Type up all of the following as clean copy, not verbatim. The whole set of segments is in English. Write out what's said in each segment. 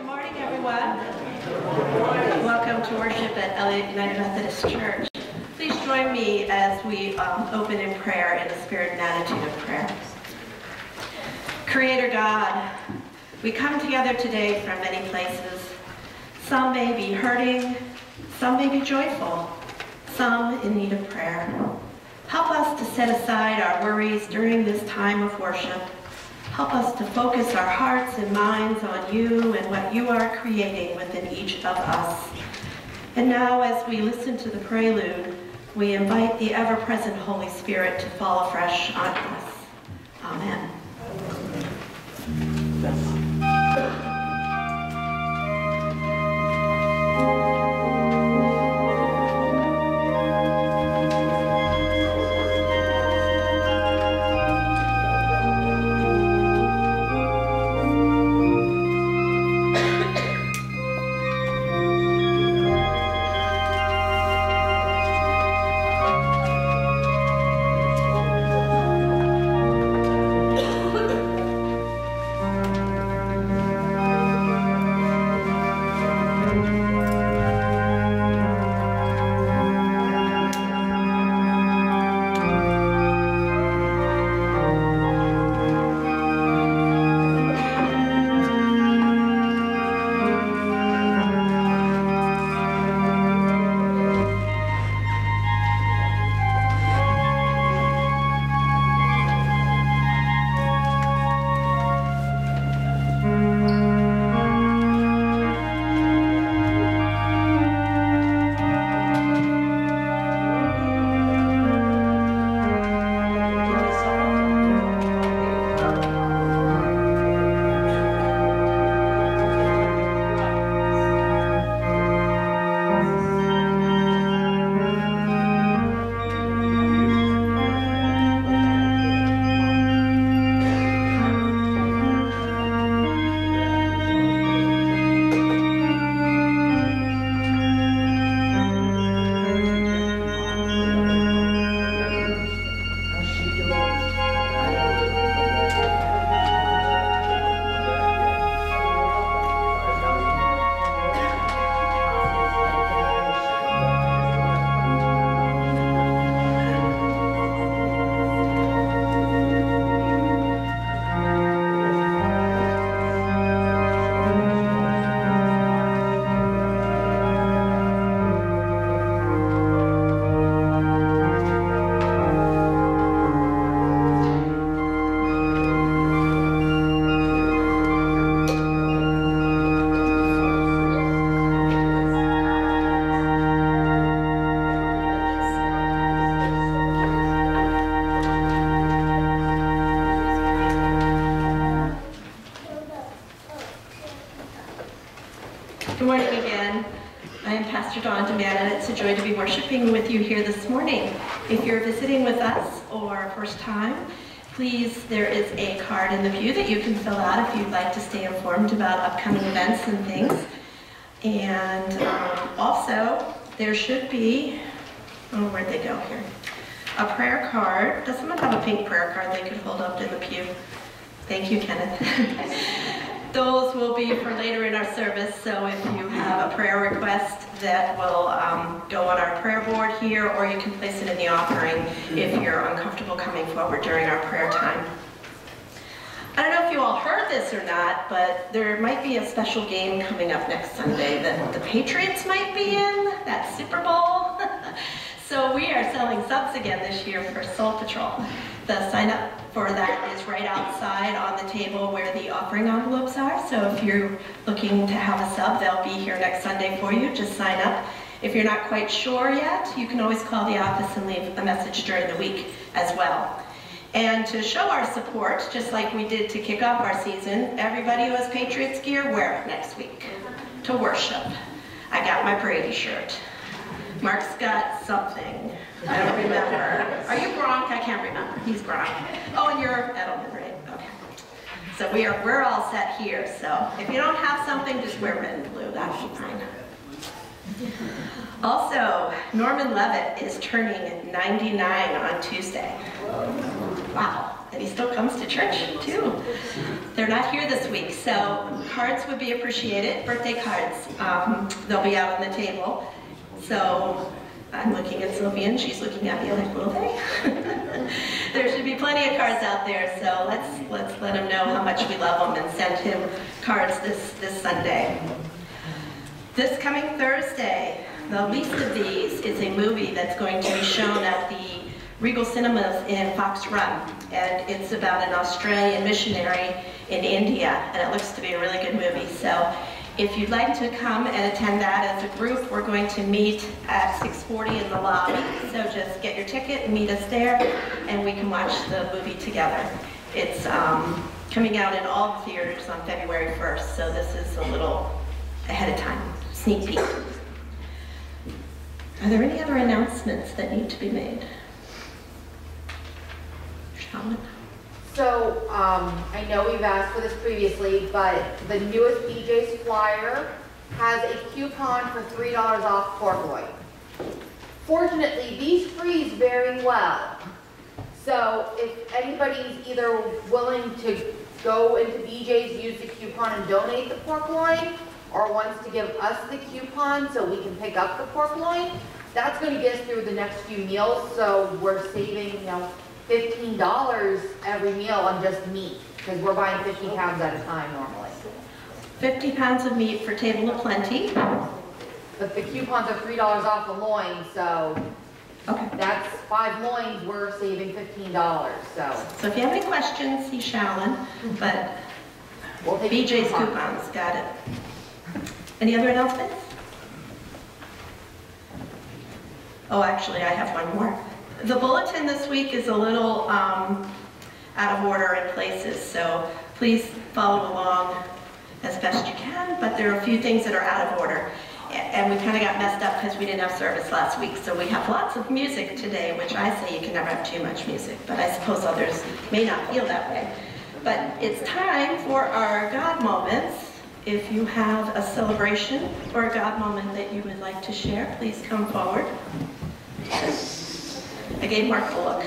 morning, everyone. Welcome to worship at Elliott United Methodist Church. Please join me as we open in prayer in the spirit and attitude of prayer. Creator God, we come together today from many places. Some may be hurting, some may be joyful, some in need of prayer. Help us to set aside our worries during this time of worship. Help us to focus our hearts and minds on you and what you are creating within each of us. And now, as we listen to the prelude, we invite the ever-present Holy Spirit to fall afresh on us. Amen. It's a joy to be worshiping with you here this morning. If you're visiting with us or first time, please, there is a card in the pew that you can fill out if you'd like to stay informed about upcoming events and things. And also, there should be, oh, where'd they go here? A prayer card. Does someone have a pink prayer card they could hold up in the pew? Thank you, Kenneth. Those will be for later in our service, so if you have a prayer request, that will go on our prayer board here, or you can place it in the offering if you're uncomfortable coming forward during our prayer time. I don't know if you all heard this or not, but there might be a special game coming up next Sunday that the Patriots might be in, that Super Bowl. So we are selling subs again this year for Soul Patrol. The sign up for that is right outside on the table where the offering envelopes are. So if you're looking to have a sub, they'll be here next Sunday for you. Just sign up. If you're not quite sure yet, you can always call the office and leave a message during the week as well. And to show our support, just like we did to kick off our season, everybody who has Patriots gear, wear it next week to worship. I got my Brady shirt. Mark's got something. I don't remember. Are you Gronk? I can't remember. He's Gronk. Oh, and you're Edelman, right? Okay. So we're all set here. So if you don't have something, just wear red and blue. That'll be fine. Also, Norman Levitt is turning 99 on Tuesday. Wow. And he still comes to church, too. There they're not here this week, so cards would be appreciated, birthday cards. They'll be out on the table. So I'm looking at Sylvia and she's looking at me like, will they? There should be plenty of cards out there, so let's let him know how much we love him and send him cards this Sunday. This coming Thursday, The Least of These is a movie that's going to be shown at the Regal Cinemas in Fox Run, and it's about an Australian missionary in India, and it looks to be a really good movie. So if you'd like to come and attend that as a group, we're going to meet at 6:40 in the lobby. So just get your ticket and meet us there, and we can watch the movie together. It's coming out in all the theaters on February 1st, so this is a little ahead of time, sneak peek. Are there any other announcements that need to be made? Shaman? So, I know we've asked for this previously, but the newest BJ's flyer has a coupon for $3 off pork loin. Fortunately, these freeze very well. So if anybody's either willing to go into BJ's, use the coupon and donate the pork loin, or wants to give us the coupon so we can pick up the pork loin, that's going to get us through the next few meals. So we're saving, $15 every meal on just meat, because we're buying 50 pounds at a time normally. 50 pounds of meat for Table of Plenty. But the coupons are $3 off the loin, so Okay. that's 5 loins, we're saving $15. So if you have any questions, see Shaolin, but We'll take BJ's coupon. coupons, got it. Any other announcements? Oh, actually, I have one more. The bulletin this week is a little out of order in places, so please follow along as best you can, but there are a few things that are out of order. And we kind of got messed up because we didn't have service last week, so we have lots of music today, which I say you can never have too much music, but I suppose others may not feel that way. But it's time for our God moments. If you have a celebration or a God moment that you would like to share, please come forward. I gave Mark the look.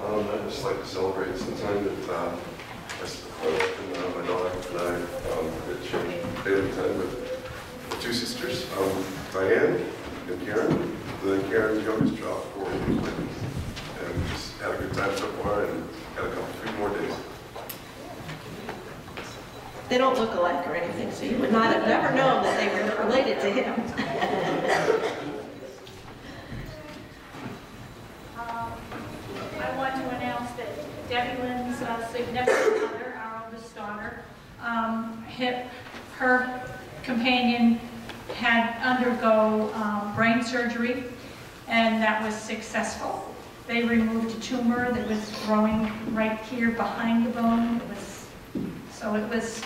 I'd just like to celebrate some time that my wife and my daughter and I had shared daily time with the 2 sisters, Diane and Karen. Then Karen's youngest child, 4 years old. And just had a good time so far and got a few more days. They don't look alike or anything, so you would not have never known that they were related to him. I want to announce that Debbie Lynn's significant other, our oldest daughter, her companion had undergo brain surgery, and that was successful. They removed a tumor that was growing right here behind the bone. So it was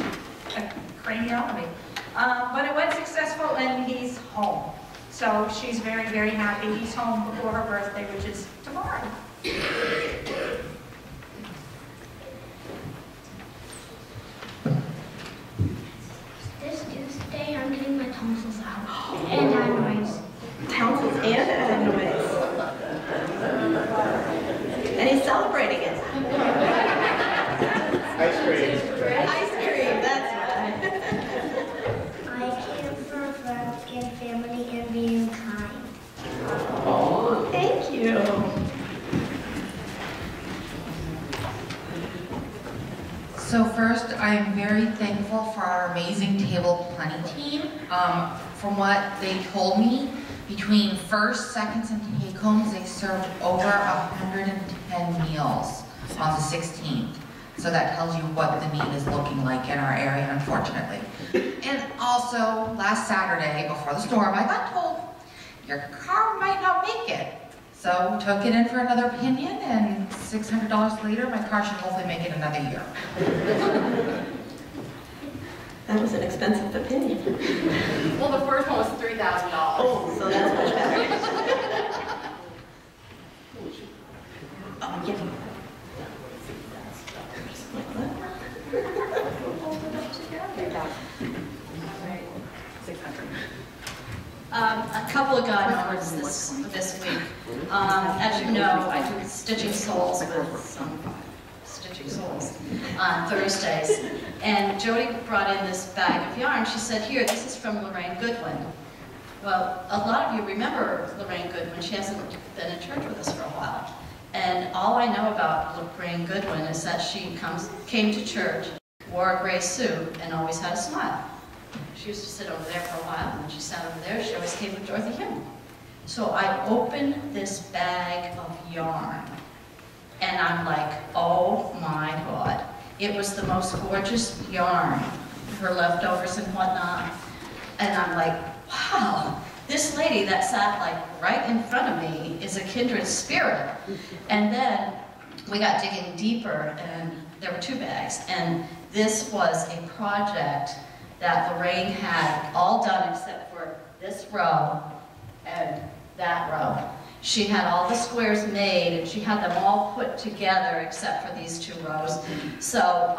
a craniotomy. But it was successful, and he's home. So she's very, very happy. He's home before her birthday, which is tomorrow. This Tuesday, I'm getting my tonsils out and adenoids. Tonsils and adenoids. And he's celebrating it. Ice cream. Ice cream, that's right. I care for friends and family and being kind. Oh, thank you. So first, I am very thankful for our amazing Table of Plenty team. From what they told me, between first, seconds, and take-homes, they served over 110 meals on the 16th. So that tells you what the need is looking like in our area, unfortunately. And also, last Saturday, before the storm, I got told, your car might not make it. So we took it in for another opinion, and $600 later, my car should hopefully make it another year. That was an expensive opinion. Well, the first one was $3,000. Oh, so that's much better. Oh, yeah. A couple of God moments this week. As you know, I do Stitching Souls with some Stitching Souls on Thursdays. And Jody brought in this bag of yarn. She said, here, this is from Lorraine Goodwin. Well, a lot of you remember Lorraine Goodwin. She hasn't been in church with us for a while. And all I know about Lorraine Goodwin is that she came to church, wore a gray suit, and always had a smile. She used to sit over there for a while, and when she sat over there, she always came with Dorothy Himmel. So I opened this bag of yarn, and I'm like, oh my God. It was the most gorgeous yarn, her leftovers and whatnot. And I'm like, wow, this lady that sat like right in front of me is a kindred spirit. And then we got digging deeper, and there were 2 bags. And this was a project that Lorraine had all done except for this row and that row. She had all the squares made, and she had them all put together except for these 2 rows. So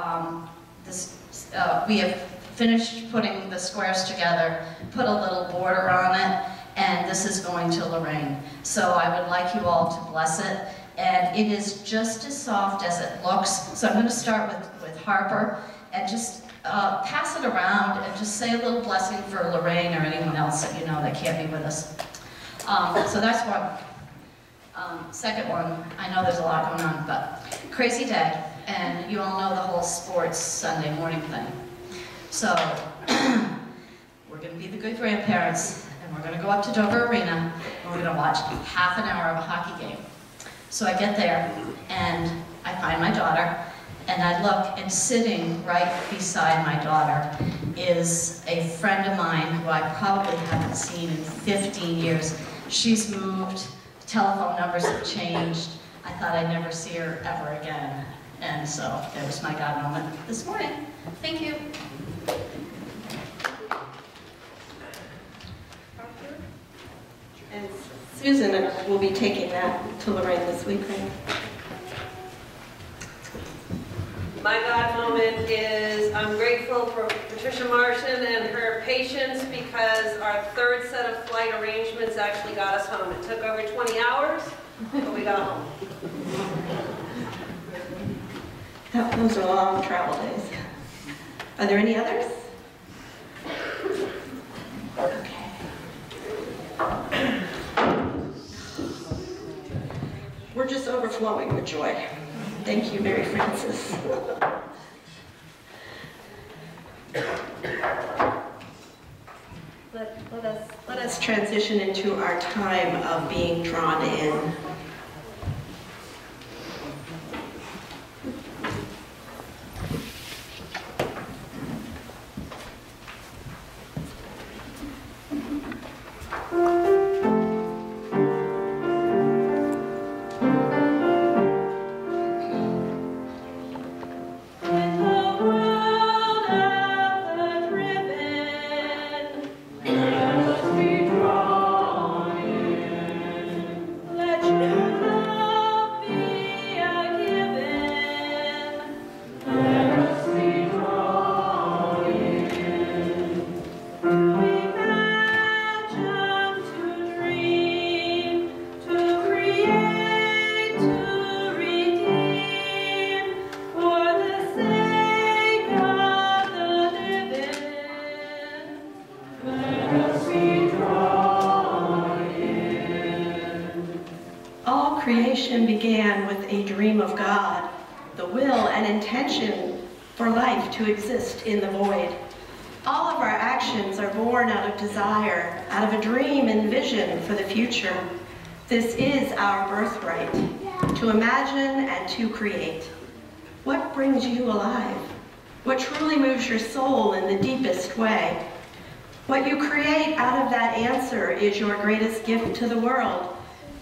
we have finished putting the squares together, put a little border on it, and this is going to Lorraine. So I would like you all to bless it. And it is just as soft as it looks. So I'm going to start with Harper and just pass it around and just say a little blessing for Lorraine or anyone else that you know that can't be with us. So that's one. Second one, I know there's a lot going on, but crazy day, and you all know the whole sports Sunday morning thing. So we're going to be the good grandparents, and we're going to go up to Dover Arena, and we're going to watch half an hour of a hockey game. So I get there, and I find my daughter, and I look, and sitting right beside my daughter is a friend of mine who I probably haven't seen in 15 years. She's moved, telephone numbers have changed. I thought I'd never see her ever again. And so that was my God moment this morning. Thank you. And Susan will be taking that to Lorraine this week, right? My God moment is I'm grateful for Patricia Martian and her patience because our 3rd set of flight arrangements actually got us home. It took over 20 hours, but we got home. Those are long travel days. Are there any others? Okay. We're just overflowing with joy. Thank you, Mary Frances. Let us transition into our time of being drawn in. Creation began with a dream of God, the will and intention for life to exist in the void. All of our actions are born out of desire, out of a dream and vision for the future. This is our birthright, to imagine and to create. What brings you alive? What truly moves your soul in the deepest way? What you create out of that answer is your greatest gift to the world,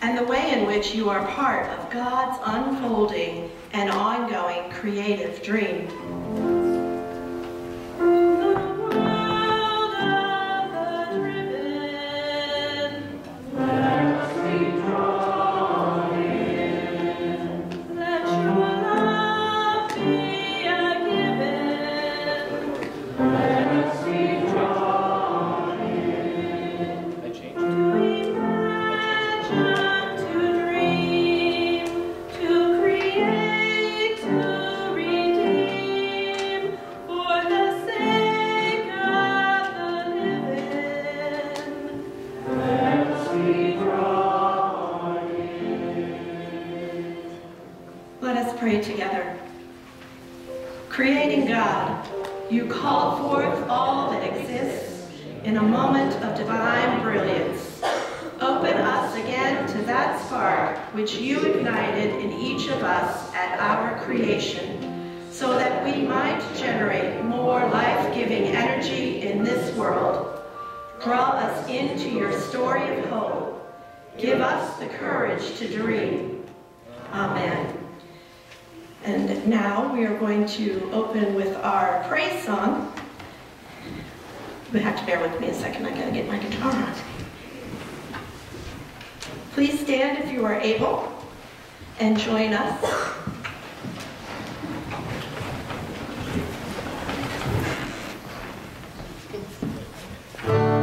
and the way in which you are part of God's unfolding and ongoing creative dream. I changed. God, you called forth all that exists in a moment of divine brilliance. Open us again to that spark which you ignited in each of us at our creation, so that we might generate more life-giving energy in this world. Draw us into your story of hope. Give us the courage to dream. Amen. And now we are going to open with our praise song. You have to bear with me a second, I gotta get my guitar on. Please stand if you are able and join us. Water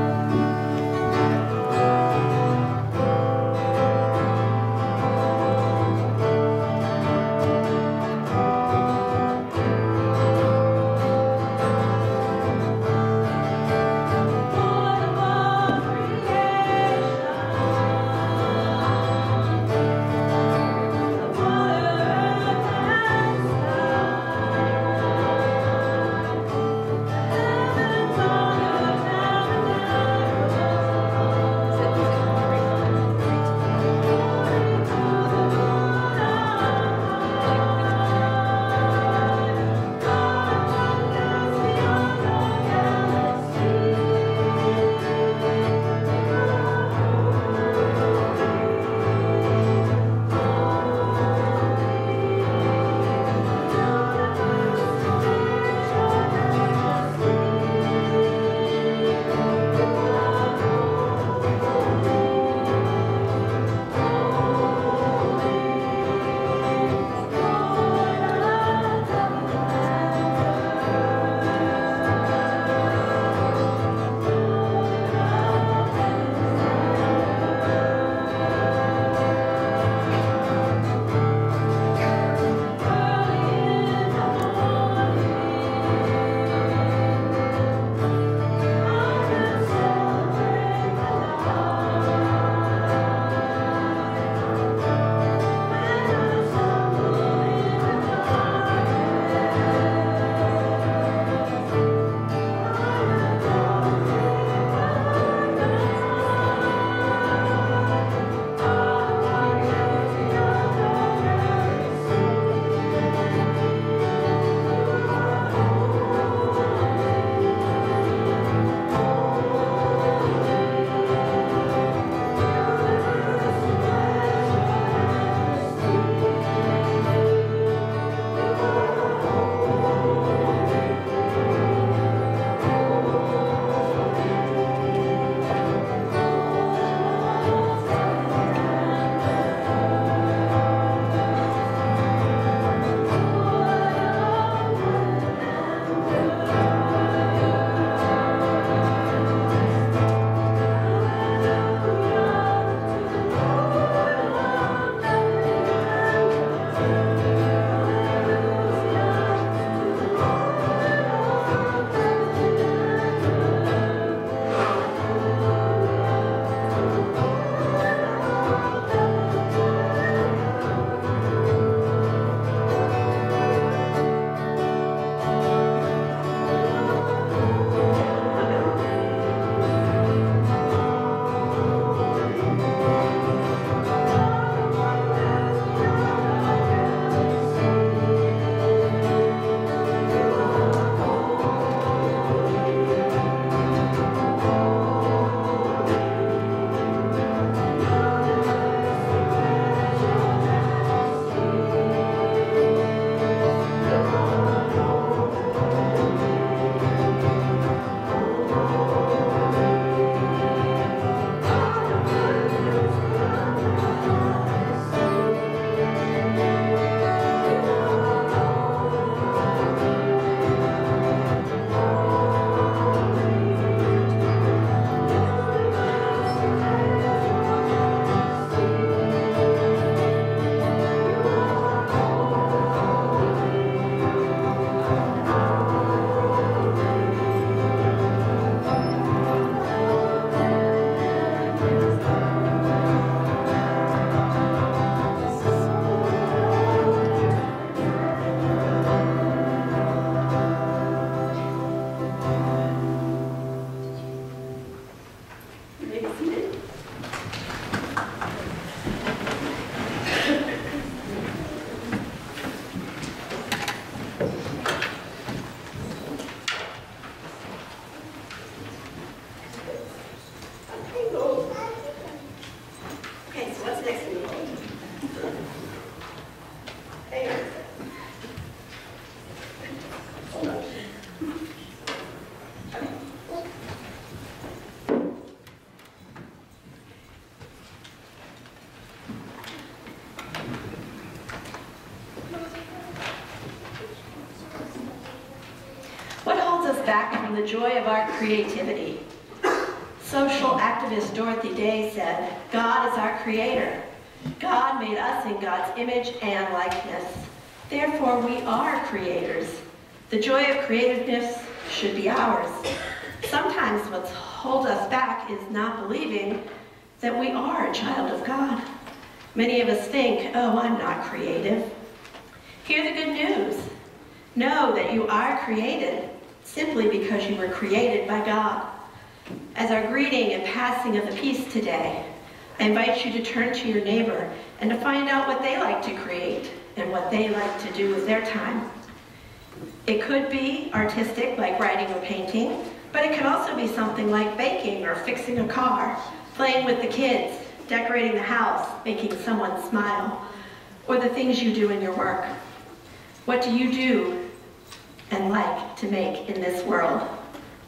may be seated. Okay, so what's next? Hey. What holds us back from the joy of our creativity? Social activist Dorothy Day said, God is our creator. God made us in God's image and likeness. Therefore, we are creators. The joy of creativeness should be ours. Sometimes what holds us back is not believing that we are a child of God. Many of us think, oh, I'm not creative. Hear the good news. Know that you are created simply because you were created by God. As our greeting and passing of the peace today, I invite you to turn to your neighbor and to find out what they like to create and what they like to do with their time. It could be artistic, like writing or painting, but it could also be something like baking or fixing a car, playing with the kids, decorating the house, making someone smile, or the things you do in your work. What do you do and like to make in this world?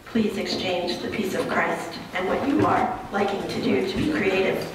Please exchange the peace of Christ and what you are liking to do to be creative.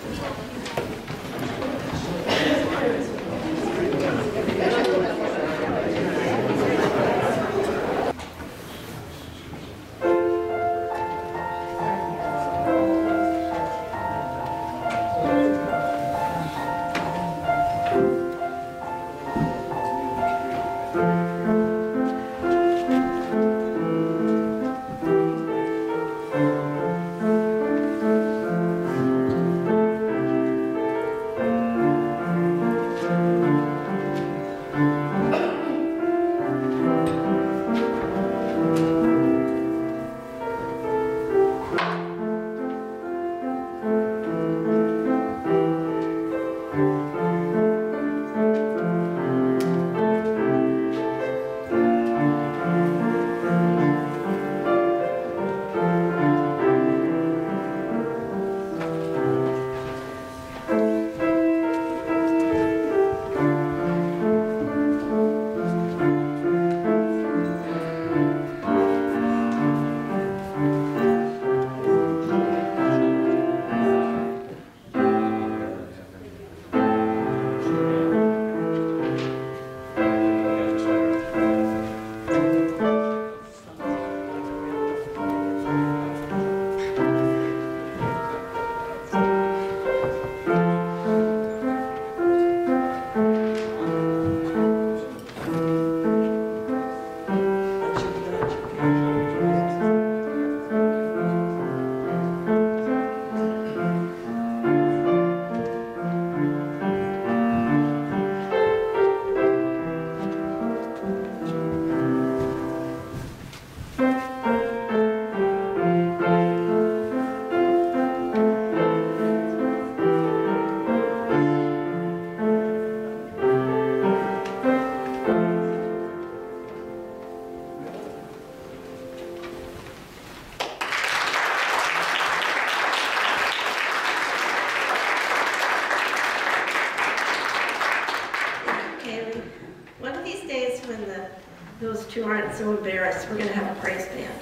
Those two aren't so embarrassed, we're going to have a praise band.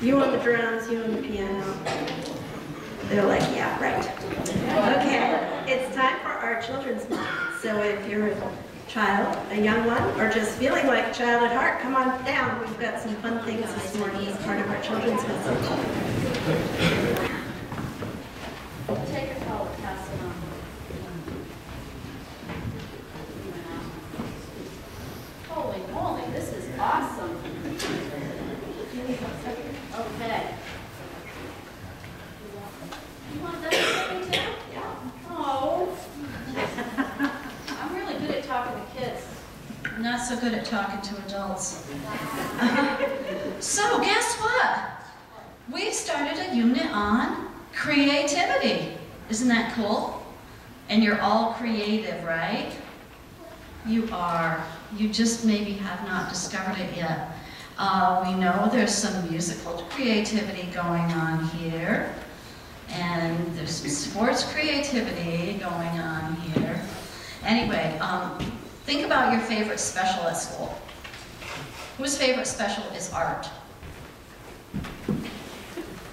You on the drums, you on the piano. They're like, yeah, right. Okay, it's time for our children's month. So if you're a child, a young one, or just feeling like a child at heart, come on down. We've got some fun things this morning as part of our children's message. Take a call, pass it on. Holy moly, this is awesome. Okay. You want that for me too? Yeah. Oh. I'm really good at talking to kids. Not so good at talking to adults. So guess what? We've started a unit on Creativity. Isn't that cool? And you're all creative, right? You are. You just maybe have not discovered it yet. We know there's some musical creativity going on here. And there's some sports creativity going on here. Anyway, think about your favorite special at school. Whose favorite special is art?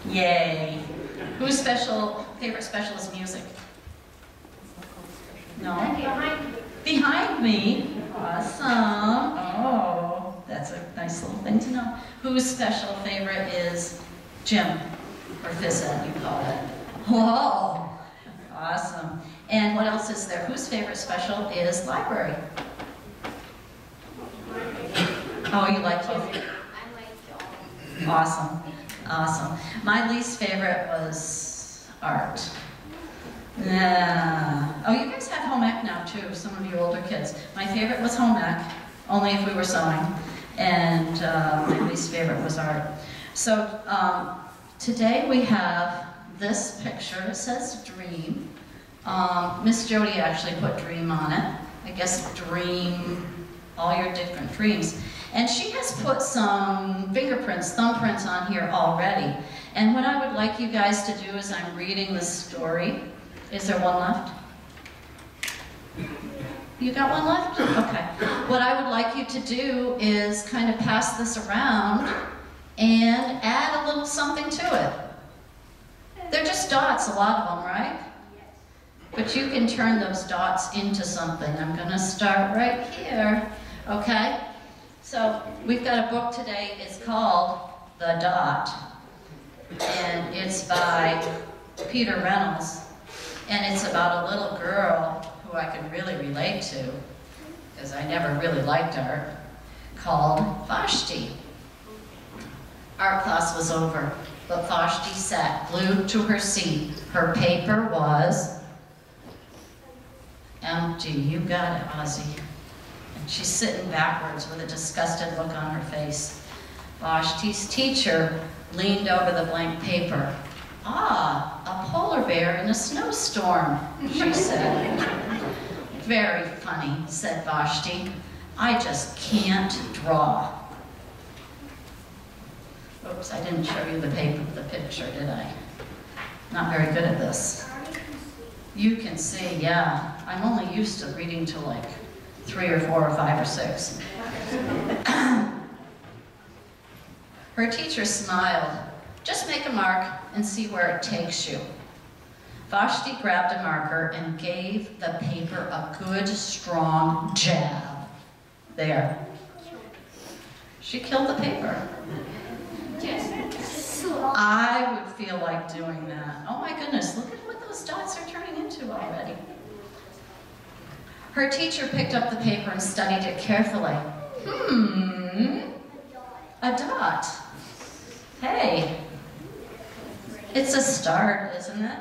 Yay. Whose favorite special is music? No? Behind me. Awesome. Oh, that's a nice little thing to know. Whose special favorite is gym, or phys ed, you call it? Whoa. Awesome. And what else is there? Whose favorite special is library? Oh, you like both? I like y'all. Awesome. Awesome. My least favorite was art. Yeah. Oh, you guys have home ec now too, some of you older kids. My favorite was home ec, only if we were sewing. And my least favorite was art. So today we have this picture. It says dream. Miss Jody actually put dream on it. I guess dream all your different dreams. And she has put some fingerprints, thumbprints on here already. And what I would like you guys to do is I'm reading the story. Is there one left? You got one left? Okay. What I would like you to do is kind of pass this around and add a little something to it. They're just dots, a lot of them, right? But you can turn those dots into something. I'm going to start right here, okay? So we've got a book today. It's called The Dot, and it's by Peter Reynolds, and it's about a little girl who I can really relate to, because I never really liked art, called Vashti. Art class was over, but Vashti sat glued to her seat. Her paper was empty. You got it, Ozzy. And she's sitting backwards with a disgusted look on her face. Vashti's teacher leaned over the blank paper. Ah, a polar bear in a snowstorm, she said. Very funny, said Vashti. I just can't draw. Oops, I didn't show you the picture, did I? Not very good at this. You can see, yeah. I'm only used to reading to like 3 or 4 or 5 or 6. Her teacher smiled. Just make a mark and see where it takes you. Vashti grabbed a marker and gave the paper a good, strong jab. There. She killed the paper. I would feel like doing that. Oh my goodness, look at what those dots are turning into already. Her teacher picked up the paper and studied it carefully. A dot. Hey, it's a start, isn't it?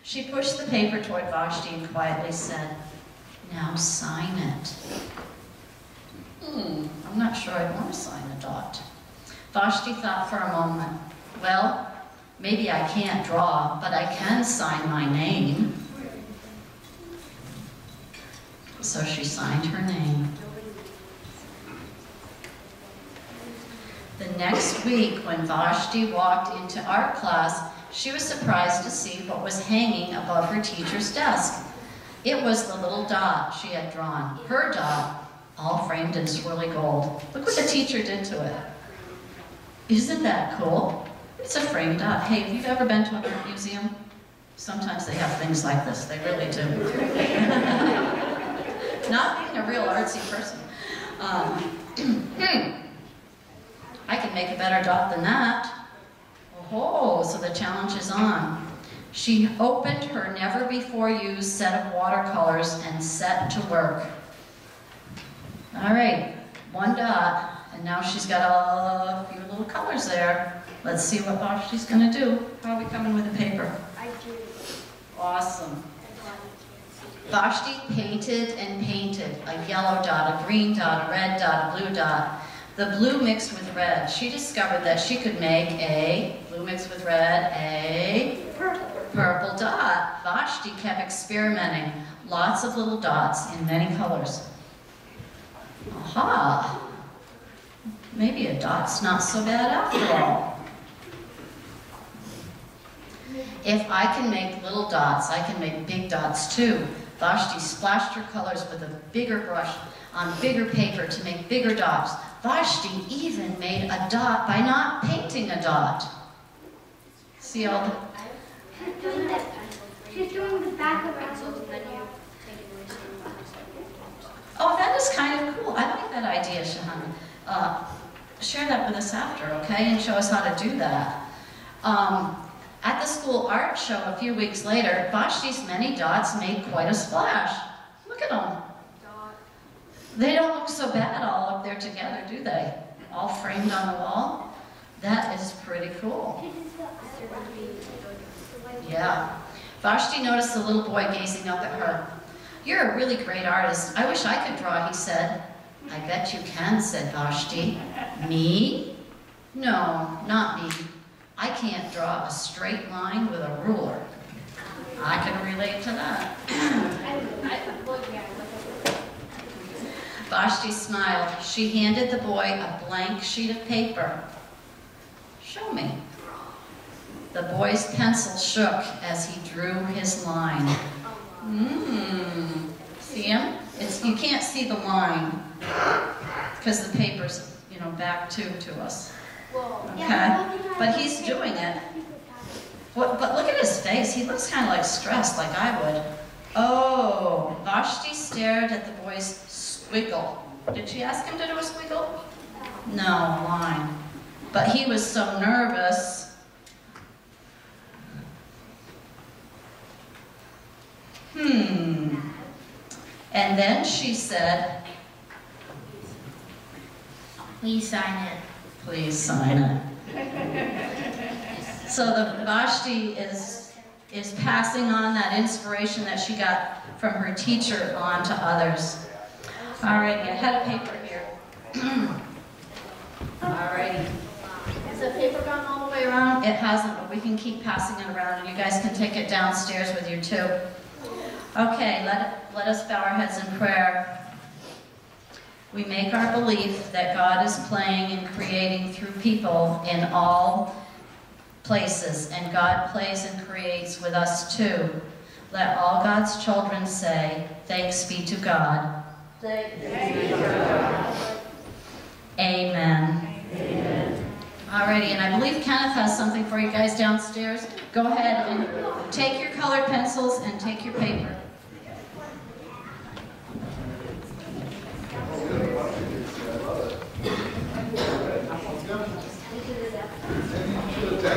She pushed the paper toward Vashti and quietly said, now sign it. I'm not sure I'd want to sign a dot. Vashti thought for a moment. Well, maybe I can't draw, but I can sign my name. So she signed her name. The next week, when Vashti walked into art class, she was surprised to see what was hanging above her teacher's desk. It was the little dot she had drawn, her dot, all framed in swirly gold. Look what the teacher did to it. Isn't that cool? It's a framed dot. Hey, have you ever been to an art museum? Sometimes they have things like this. They really do. Not being a real artsy person. I can make a better dot than that. Oh, so the challenge is on. She opened her never-before-used set of watercolors and set to work. All right, one dot, and now she's got a few little colors there. Let's see what Vashti's going to do. How are we coming with the paper? I do. Awesome. Vashti painted and painted. A yellow dot, a green dot, a red dot, a blue dot. The blue mixed with red. She discovered that she could make a blue mixed with red, a purple purple dot. Vashti kept experimenting. Lots of little dots in many colors. Aha! Maybe a dot's not so bad after all. If I can make little dots, I can make big dots too. Vashti splashed her colors with a bigger brush on bigger paper to make bigger dots. Vashti even made a dot by not painting a dot. See all the... She's doing the back of her. Oh, that is kind of cool. I like that idea, Shahan. Share that with us after, okay? And show us how to do that. At the school art show a few weeks later, Vashti's many dots made quite a splash. Look at them. They don't look so bad all up there together, do they? All framed on the wall. That is pretty cool. Yeah. Vashti noticed the little boy gazing up at her. "You're a really great artist. I wish I could draw," he said. "I bet you can," said Vashti. "Me? No, not me. I can't draw a straight line with a ruler." I can relate to that. Vashti smiled. She handed the boy a blank sheet of paper. "Show me." The boy's pencil shook as he drew his line. See him? You can't see the line because the paper's, back to us. Okay? But he's doing it. But look at his face. He looks kind of like stressed, like I would. Oh, Vashti stared at the boy's squiggle. Did she ask him to do a squiggle? No, a line. But he was so nervous. And then she said, Please sign it. "Please sign it." So the Vashti is passing on that inspiration that she got from her teacher on to others. All right, I had a paper here. All righty. Has the paper gone all the way around? It hasn't, but we can keep passing it around, and you guys can take it downstairs with you too. Okay, let us bow our heads in prayer. We make our belief that God is playing and creating through people in all places, and God plays and creates with us too. Let all God's children say, "Thanks be to God." Thanks be to God. Amen. Amen. Alrighty, and I believe Kenneth has something for you guys downstairs. Go ahead and take your colored pencils and take your paper. If I'm full of the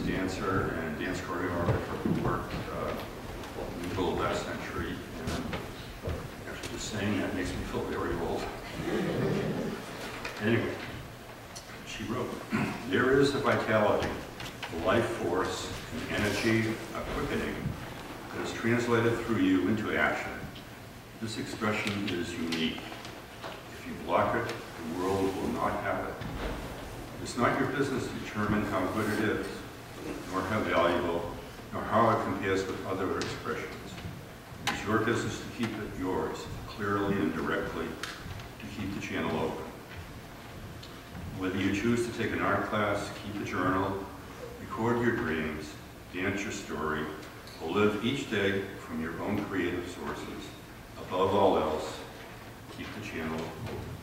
dancer and dance choreographer who worked in the middle of last century. And actually, just saying that makes me feel very old. Anyway, she wrote, "There is a vitality, a life force, an energy, a quickening that is translated through you into action. This expression is unique. If you block it, the world will not have it. It's not your business to determine how good it is, nor how valuable, nor how it compares with other expressions. It's your business to keep it yours, clearly and directly, to keep the channel open. Whether you choose to take an art class, keep a journal, record your dreams, dance your story, or live each day from your own creative sources, above all else, keep the channel open."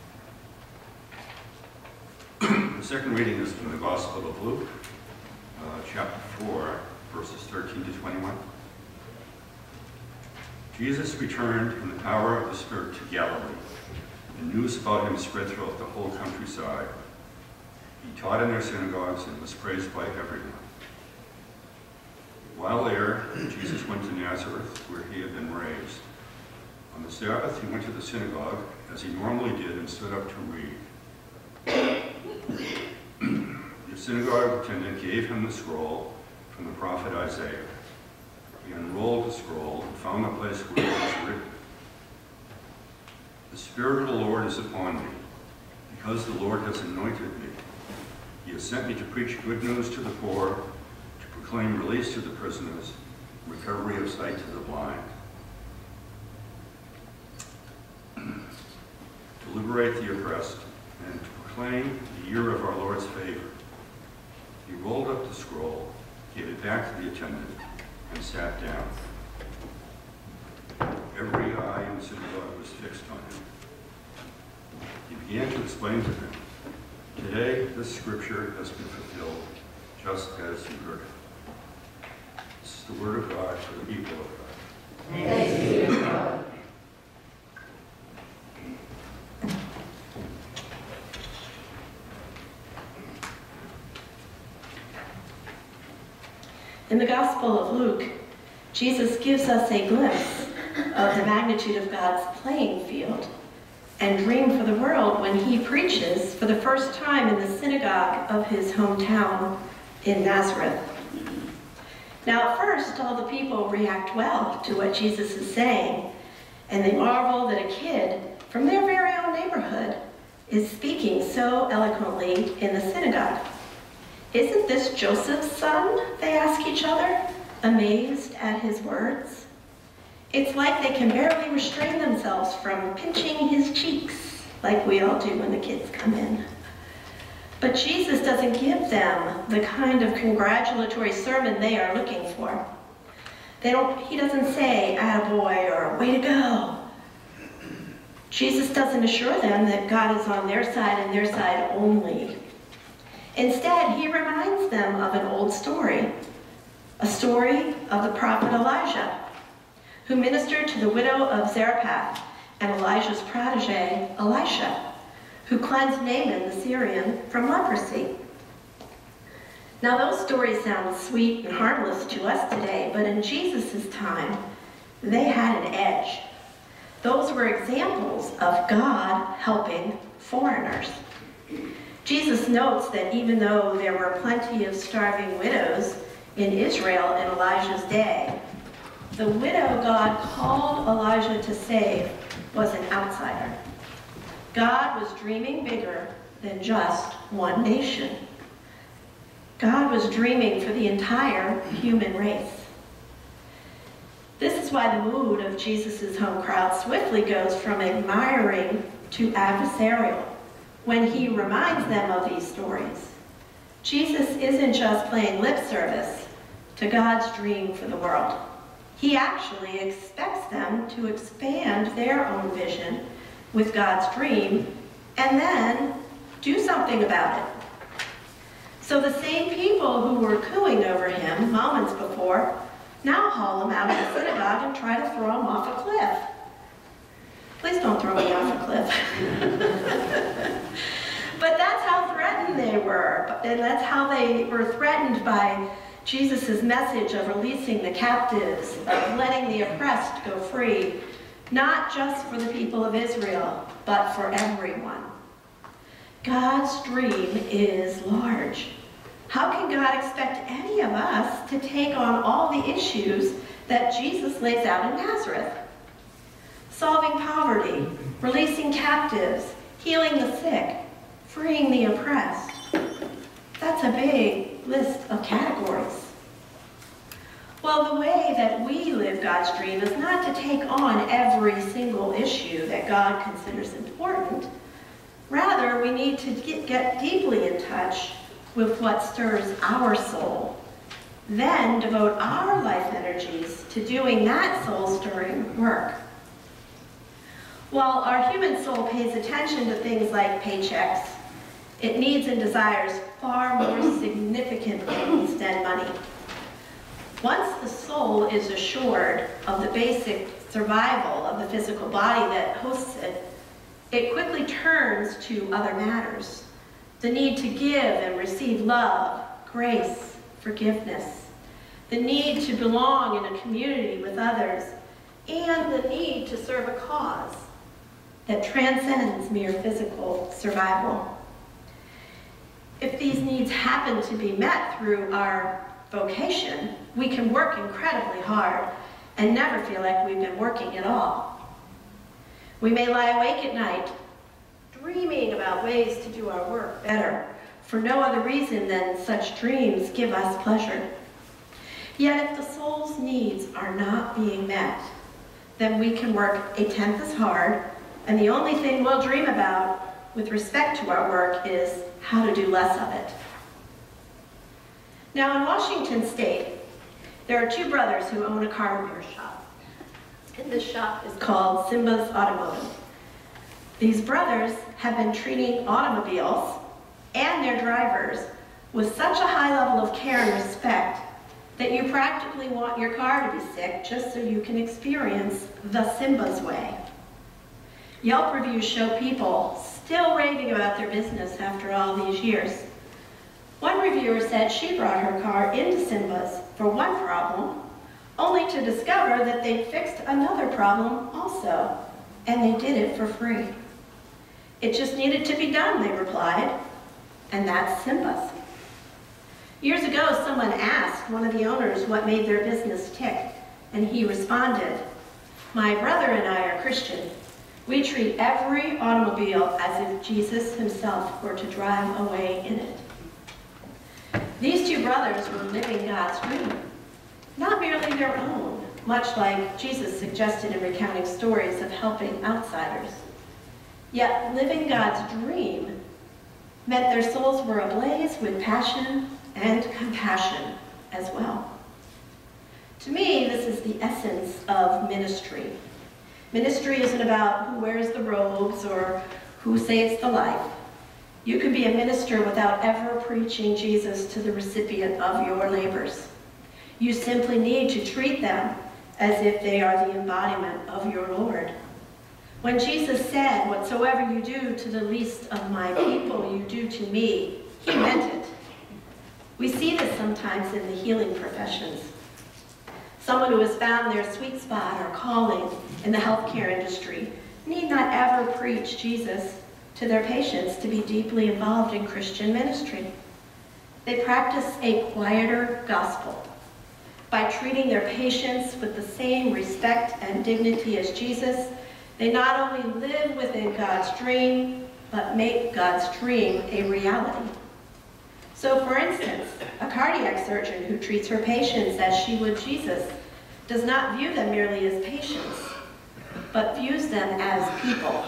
The second reading is from the Gospel of Luke, chapter 4, verses 13 to 21. Jesus returned in the power of the Spirit to Galilee, and news about him spread throughout the whole countryside. He taught in their synagogues and was praised by everyone. While there, Jesus went to Nazareth, where he had been raised. On the Sabbath, he went to the synagogue, as he normally did, and stood up to read. The synagogue attendant gave him the scroll from the prophet Isaiah. He unrolled the scroll and found the place where it was written, "The Spirit of the Lord is upon me, because the Lord has anointed me. He has sent me to preach good news to the poor, to proclaim release to the prisoners, recovery of sight to the blind, to liberate the oppressed, and to proclaim the year of our Lord's favor." He rolled up the scroll, gave it back to the attendant, and sat down. Every eye in the synagogue was fixed on him. He began to explain to them, "Today this scripture has been fulfilled, just as you heard it." This is the word of God for the people of God. Thanks be to God. In the Gospel of Luke, Jesus gives us a glimpse of the magnitude of God's playing field and dream for the world when he preaches for the first time in the synagogue of his hometown in Nazareth. Now at first, all the people react well to what Jesus is saying, and they marvel that a kid from their very own neighborhood is speaking so eloquently in the synagogue. "Isn't this Joseph's son?" they ask each other, amazed at his words. It's like they can barely restrain themselves from pinching his cheeks, like we all do when the kids come in. But Jesus doesn't give them the kind of congratulatory sermon they are looking for. He doesn't say, "Attaboy," or "way to go." Jesus doesn't assure them that God is on their side and their side only. Instead, he reminds them of an old story, a story of the prophet Elijah, who ministered to the widow of Zarephath and Elijah's protege, Elisha, who cleansed Naaman the Syrian from leprosy. Now those stories sound sweet and harmless to us today, but in Jesus' time, they had an edge. Those were examples of God helping foreigners. Jesus notes that even though there were plenty of starving widows in Israel in Elijah's day, the widow God called Elijah to save was an outsider. God was dreaming bigger than just one nation. God was dreaming for the entire human race. This is why the mood of Jesus' home crowd swiftly goes from admiring to adversarial when he reminds them of these stories. Jesus isn't just playing lip service to God's dream for the world. He actually expects them to expand their own vision with God's dream and then do something about it. So the same people who were cooing over him moments before now haul him out of the synagogue and try to throw him off a cliff. Please don't throw me off a cliff. But that's how threatened they were, and that's how they were threatened by Jesus' message of releasing the captives, of letting the oppressed go free, not just for the people of Israel, but for everyone. God's dream is large. How can God expect any of us to take on all the issues that Jesus lays out in Nazareth? Solving poverty, releasing captives, healing the sick, freeing the oppressed. That's a big list of categories. Well, the way that we live God's dream is not to take on every single issue that God considers important. Rather, we need to get deeply in touch with what stirs our soul. Then devote our life energies to doing that soul-stirring work. While our human soul pays attention to things like paychecks, it needs and desires far more significant things than money. Once the soul is assured of the basic survival of the physical body that hosts it, it quickly turns to other matters. The need to give and receive love, grace, forgiveness. The need to belong in a community with others, and the need to serve a cause that transcends mere physical survival. If these needs happen to be met through our vocation, we can work incredibly hard and never feel like we've been working at all. We may lie awake at night, dreaming about ways to do our work better, for no other reason than such dreams give us pleasure. Yet if the soul's needs are not being met, then we can work 1/10 as hard, and the only thing we'll dream about with respect to our work is how to do less of it. Now in Washington State, there are 2 brothers who own a car repair shop. And this shop is called Simba's Automotive. These brothers have been treating automobiles and their drivers with such a high level of care and respect that you practically want your car to be sick just so you can experience the Simba's way. Yelp reviews show people still raving about their business after all these years. One reviewer said she brought her car into Simba's for one problem, only to discover that they'd fixed another problem also, and they did it for free. It just needed to be done, they replied, and that's Simba's. Years ago, someone asked one of the owners what made their business tick, and he responded, "My brother and I are Christian. We treat every automobile as if Jesus himself were to drive away in it." These 2 brothers were living God's dream, not merely their own, much like Jesus suggested in recounting stories of helping outsiders. Yet living God's dream meant their souls were ablaze with passion and compassion as well. To me, this is the essence of ministry. Ministry isn't about who wears the robes or who saves the life. You can be a minister without ever preaching Jesus to the recipient of your labors. You simply need to treat them as if they are the embodiment of your Lord. When Jesus said, "Whatsoever you do to the least of my people, you do to me," he meant it. We see this sometimes in the healing professions. Someone who has found their sweet spot or calling in the healthcare industry need not ever preach Jesus to their patients to be deeply involved in Christian ministry. They practice a quieter gospel. By treating their patients with the same respect and dignity as Jesus, they not only live within God's dream, but make God's dream a reality. So for instance, a cardiac surgeon who treats her patients as she would Jesus does not view them merely as patients, but views them as people.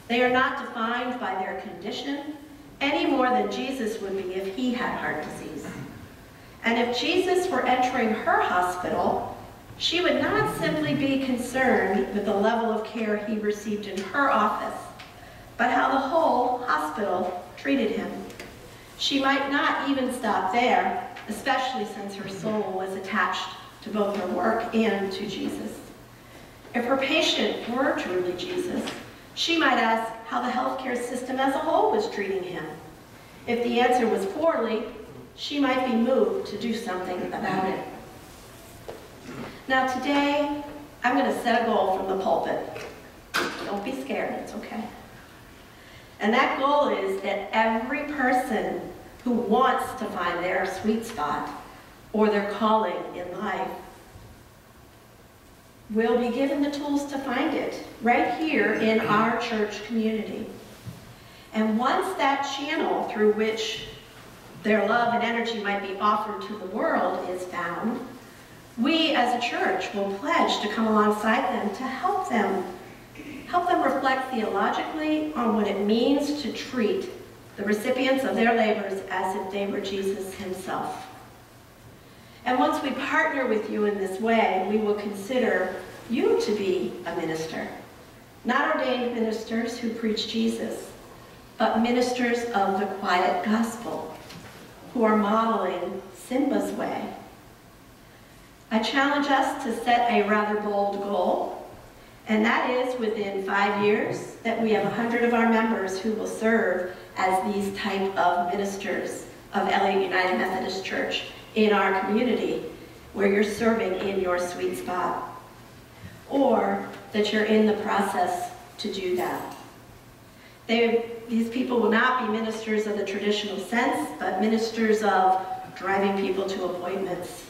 They are not defined by their condition any more than Jesus would be if he had heart disease. And if Jesus were entering her hospital, she would not simply be concerned with the level of care he received in her office, but how the whole hospital treated him. She might not even stop there, especially since her soul was attached to both her work and to Jesus. If her patient were truly Jesus, she might ask how the healthcare system as a whole was treating him. If the answer was poorly, she might be moved to do something about it. Now today, I'm going to set a goal from the pulpit. Don't be scared, it's okay. And that goal is that every person who wants to find their sweet spot or their calling in life will be given the tools to find it right here in our church community. And once that channel through which their love and energy might be offered to the world is found, we as a church will pledge to come alongside them to help them reflect theologically on what it means to treat the recipients of their labors as if they were Jesus himself. And once we partner with you in this way, we will consider you to be a minister. Not ordained ministers who preach Jesus, but ministers of the quiet gospel who are modeling Simba's way. I challenge us to set a rather bold goal, and that is within 5 years that we have 100 of our members who will serve as these type of ministers of Elliott United Methodist Church in our community where you're serving in your sweet spot, or that you're in the process to do that. These people will not be ministers of the traditional sense, but ministers of driving people to appointments,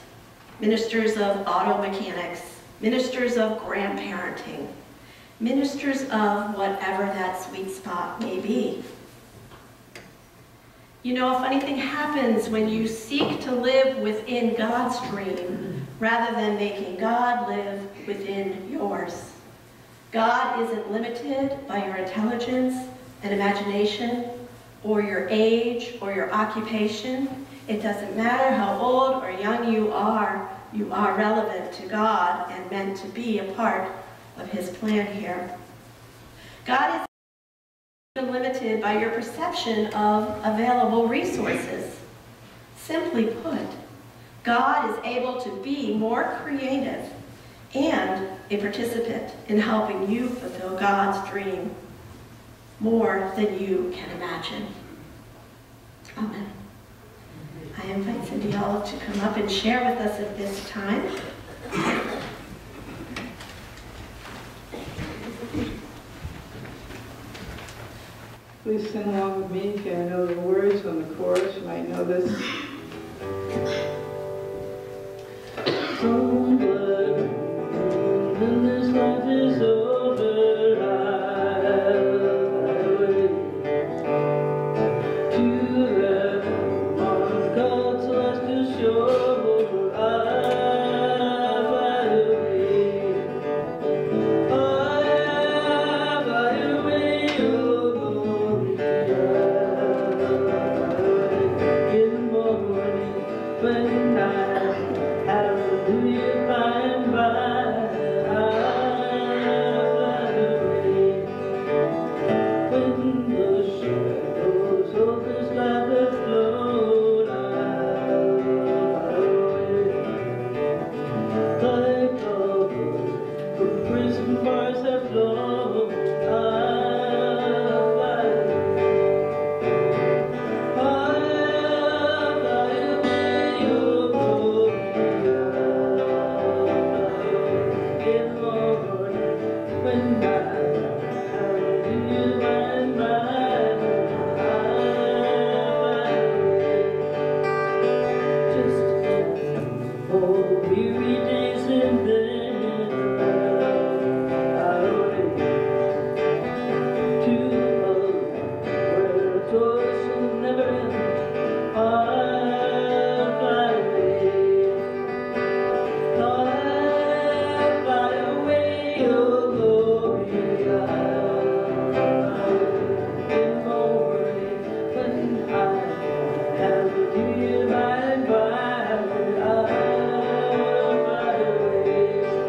ministers of auto mechanics, ministers of grandparenting, ministers of whatever that sweet spot may be. You know, a funny thing happens when you seek to live within God's dream rather than making God live within yours. God isn't limited by your intelligence and imagination or your age or your occupation. It doesn't matter how old or young you are relevant to God and meant to be a part of his plan here. God isn't limited by your perception of available resources. Simply put, God is able to be more creative and a participant in helping you fulfill God's dream more than you can imagine. Amen. I invite Cindy Olive to come up and share with us at this time. Please sing along with me if you know the words on the chorus. You might know this. Somewhere when this life is over, I'll wait to that on God's celestial shore. I'll fly away. I'll fly away, oh glory. In the morning when hallelujah, by and by, I'll fly away. When the shadows of this life have flown, I'll fly away. Like a bird from prison bars have flown, I'll fly away. I'll fly away, oh glory. In the morning when hallelujah, by and by, I'll fly away. Just for weary days and then I'll away to a land where joys will never end. I'll fly away. I'll fly away, oh glory. In the morning when hallelujah, by and by, I'll fly away.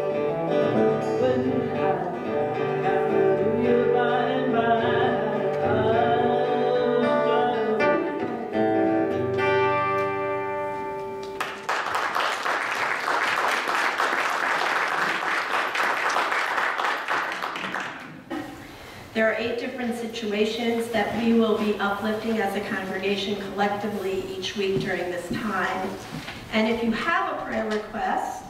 There are 8 different situations that we will be uplifting as a congregation collectively each week during this time. And if you have a prayer request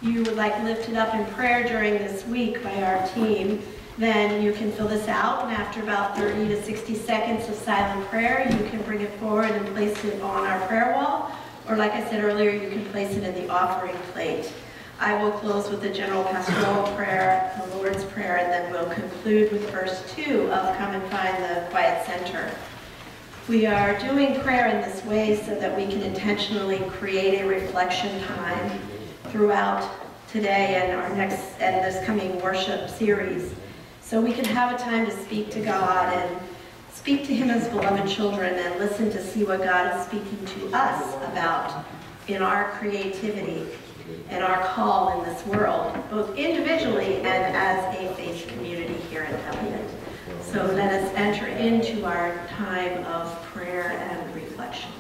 you would like lifted up in prayer during this week by our team, then you can fill this out, and after about 30 to 60 seconds of silent prayer, you can bring it forward and place it on our prayer wall, or like I said earlier, you can place it in the offering plate. I will close with the general pastoral prayer, the Lord's Prayer, and then we'll conclude with verse 2 of Come and Find the Quiet Center. We are doing prayer in this way so that we can intentionally create a reflection time throughout today and this coming worship series. So we can have a time to speak to God and speak to Him as beloved children and listen to see what God is speaking to us about in our creativity and our call in this world, both individually and as a faith community here at Elliott. So let us enter into our time of prayer and reflection.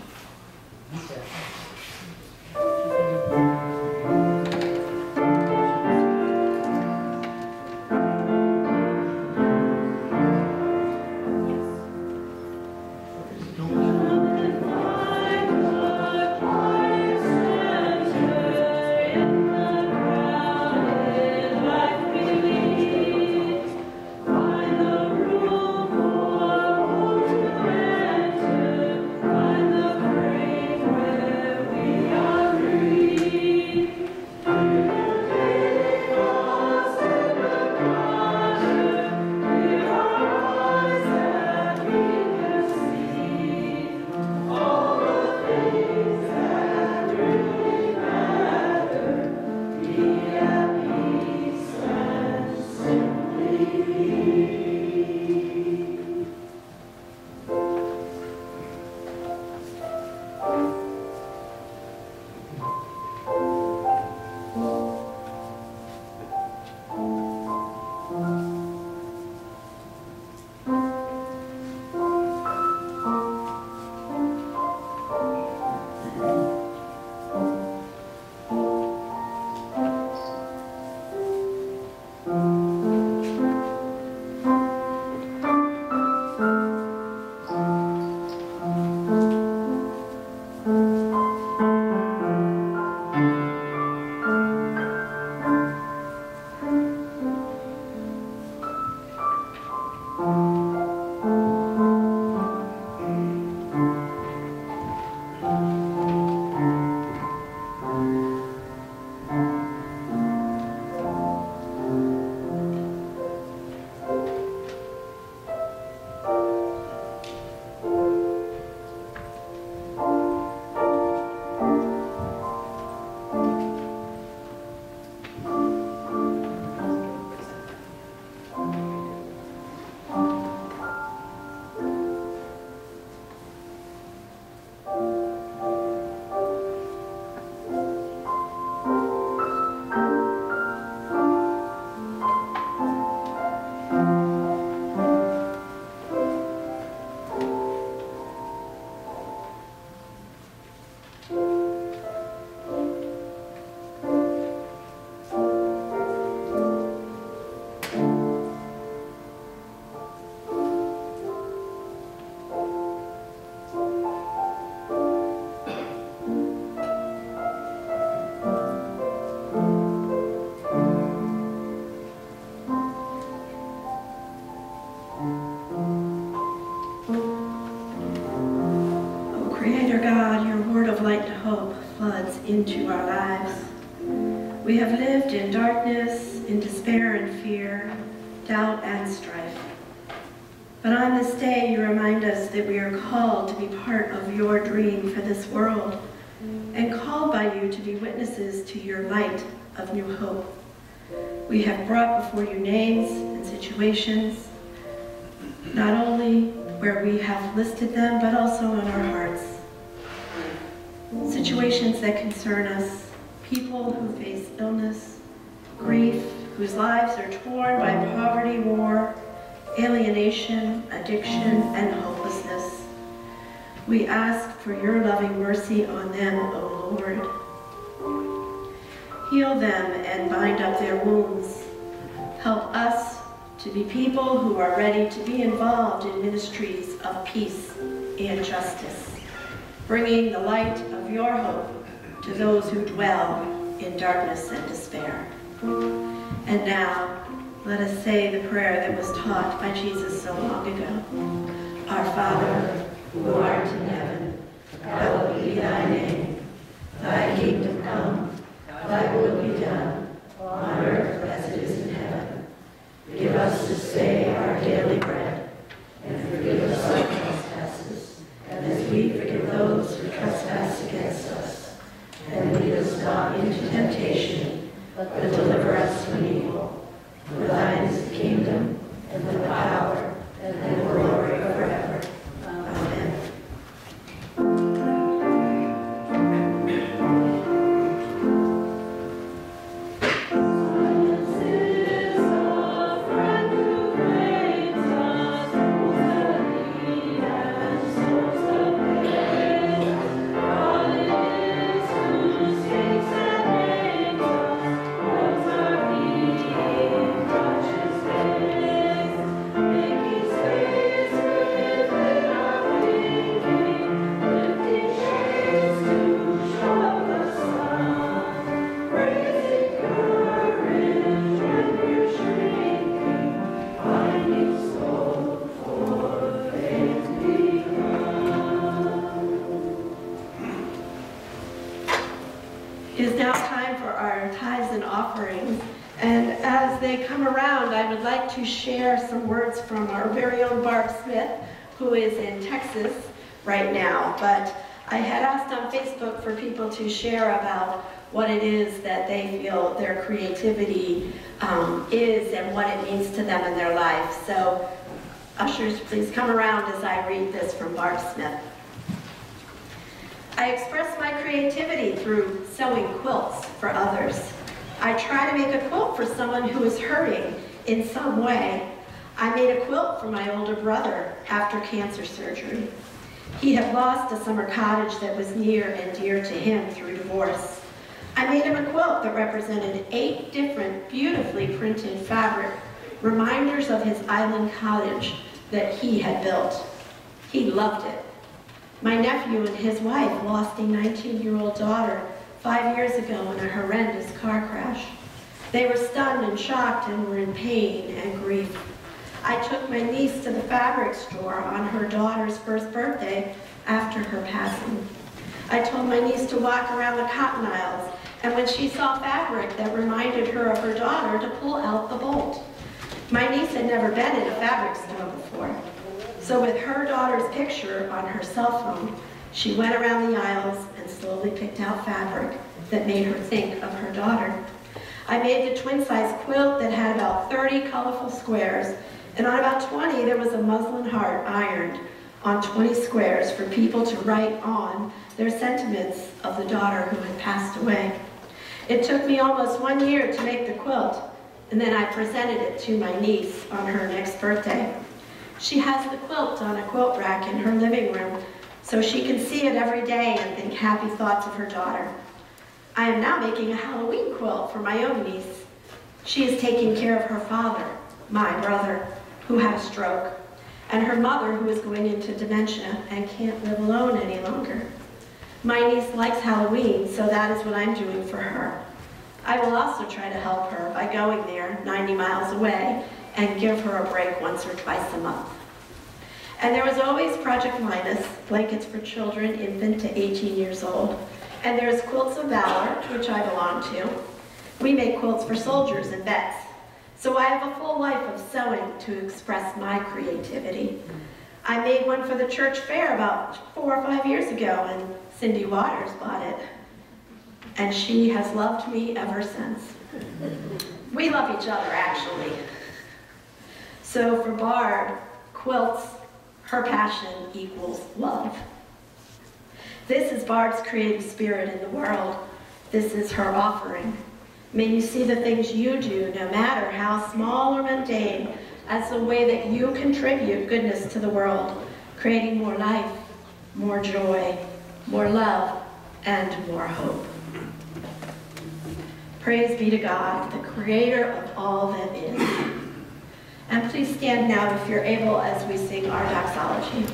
Into our lives. We have lived in darkness, in despair and fear, doubt and strife. But on this day, you remind us that we are called to be part of your dream for this world and called by you to be witnesses to your light of new hope. We have brought before you names and situations, not only where we have listed them, but also in our hearts. Situations that concern us, people who face illness, grief, whose lives are torn by poverty, war, alienation, addiction, and hopelessness. We ask for your loving mercy on them, O Lord. Heal them and bind up their wounds. Help us to be people who are ready to be involved in ministries of peace and justice, bringing the light of your hope to those who dwell in darkness and despair. And now, let us say the prayer that was taught by Jesus so long ago. Our Father, who art in heaven, hallowed be thy name. Thy kingdom come, thy will be done, on earth as it is in heaven. Give us this day our daily bread, and forgive us our trespasses, as we forgive those who trespass against us. And lead us not into temptation, but deliver us from evil. For thine is the kingdom, and the power, and the glory forever. Amen. It is now time for our tithes and offerings, and as they come around, I would like to share some words from our very own Barb Smith, who is in Texas right now. But I had asked on Facebook for people to share about what it is that they feel their creativity is and what it means to them in their life. So, ushers, please come around as I read this from Barb Smith. I express my creativity through sewing quilts for others. I try to make a quilt for someone who is hurting in some way. I made a quilt for my older brother after cancer surgery. He had lost a summer cottage that was near and dear to him through divorce. I made him a quilt that represented 8 different beautifully printed fabric reminders of his island cottage that he had built. He loved it. My nephew and his wife lost a 19-year-old daughter 5 years ago in a horrendous car crash. They were stunned and shocked and were in pain and grief. I took my niece to the fabric store on her daughter's first birthday after her passing. I told my niece to walk around the cotton aisles, and when she saw fabric that reminded her of her daughter, to pull out the bolt. My niece had never been in a fabric store before. So with her daughter's picture on her cell phone, she went around the aisles and slowly picked out fabric that made her think of her daughter. I made the twin-size quilt that had about 30 colorful squares, and on about 20 there was a muslin heart ironed on 20 squares for people to write on their sentiments of the daughter who had passed away. It took me almost 1 year to make the quilt, and then I presented it to my niece on her next birthday. She has the quilt on a quilt rack in her living room, so she can see it every day and think happy thoughts of her daughter. I am now making a Halloween quilt for my own niece. She is taking care of her father, my brother, who had a stroke, and her mother, who is going into dementia and can't live alone any longer. My niece likes Halloween, so that is what I'm doing for her. I will also try to help her by going there 90 miles away and give her a break once or twice a month. And there was always Project Linus, blankets for children, infant to 18 years old. And there's Quilts of Valor, which I belong to. We make quilts for soldiers and vets. So I have a full life of sewing to express my creativity. I made one for the church fair about 4 or 5 years ago, and Cindy Waters bought it. And she has loved me ever since. We love each other, actually. So for Barb, quilts, her passion equals love. This is Barb's creative spirit in the world. This is her offering. May you see the things you do, no matter how small or mundane, as a way that you contribute goodness to the world, creating more life, more joy, more love, and more hope. Praise be to God, the creator of all that is. And please stand now if you're able as we sing our doxology.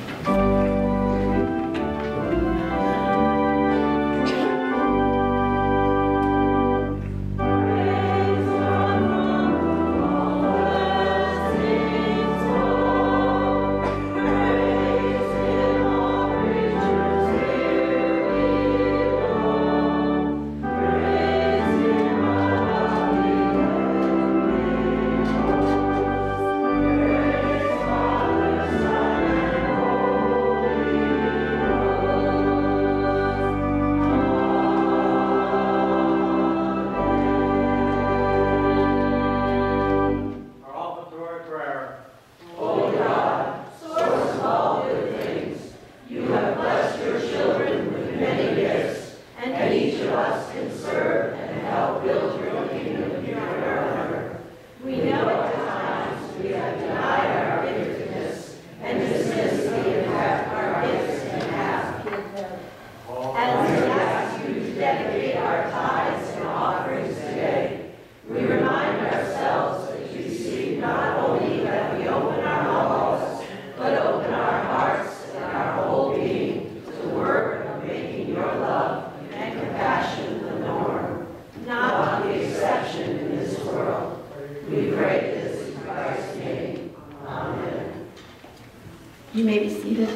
You may be seated.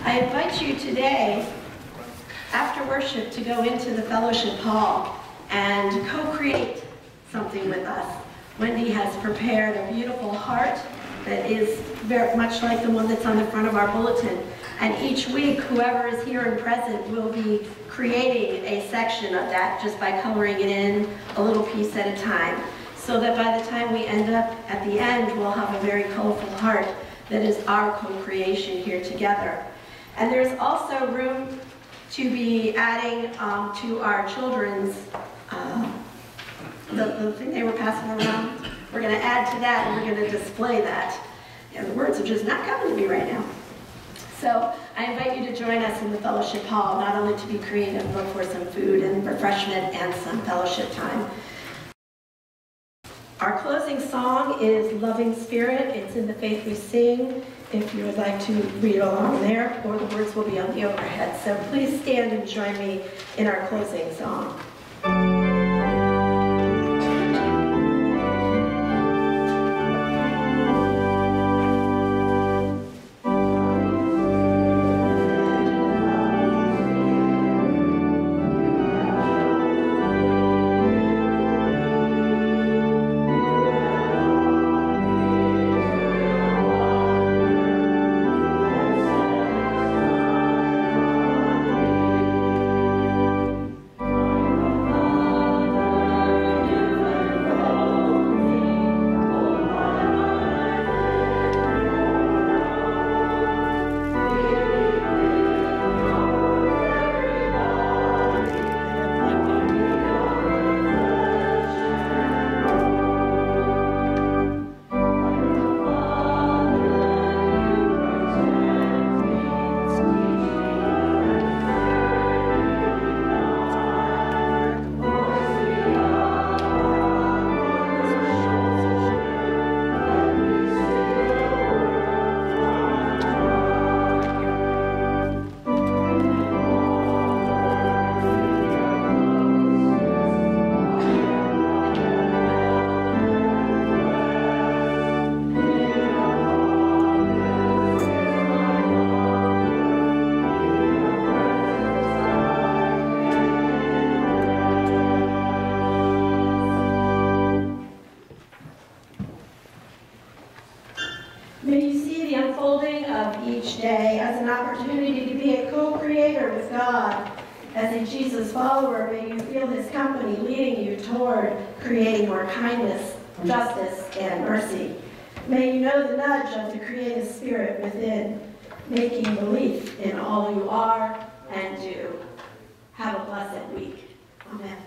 I invite you today, after worship, to go into the fellowship hall and co-create something with us. Wendy has prepared a beautiful heart that is very much like the one that's on the front of our bulletin. And each week, whoever is here and present will be creating a section of that just by coloring it in a little piece at a time, so that by the time we end up at the end, we'll have a very colorful heart that is our co-creation here together. And there's also room to be adding to our children's, the thing they were passing around. We're going to add to that, and we're going to display that. And the words are just not coming to me right now. So I invite you to join us in the fellowship hall, not only to be creative, but for some food and refreshment and some fellowship time. Our closing song is Loving Spirit. It's in the Faith We Sing, if you would like to read along there, or the words will be on the overhead. So please stand and join me in our closing song. May you see the unfolding of each day as an opportunity to be a co-creator with God. As a Jesus follower, may you feel His company leading you toward creating more kindness, justice, and mercy. May you know the nudge of the creative spirit within, making belief in all you are and do. Have a blessed week. Amen.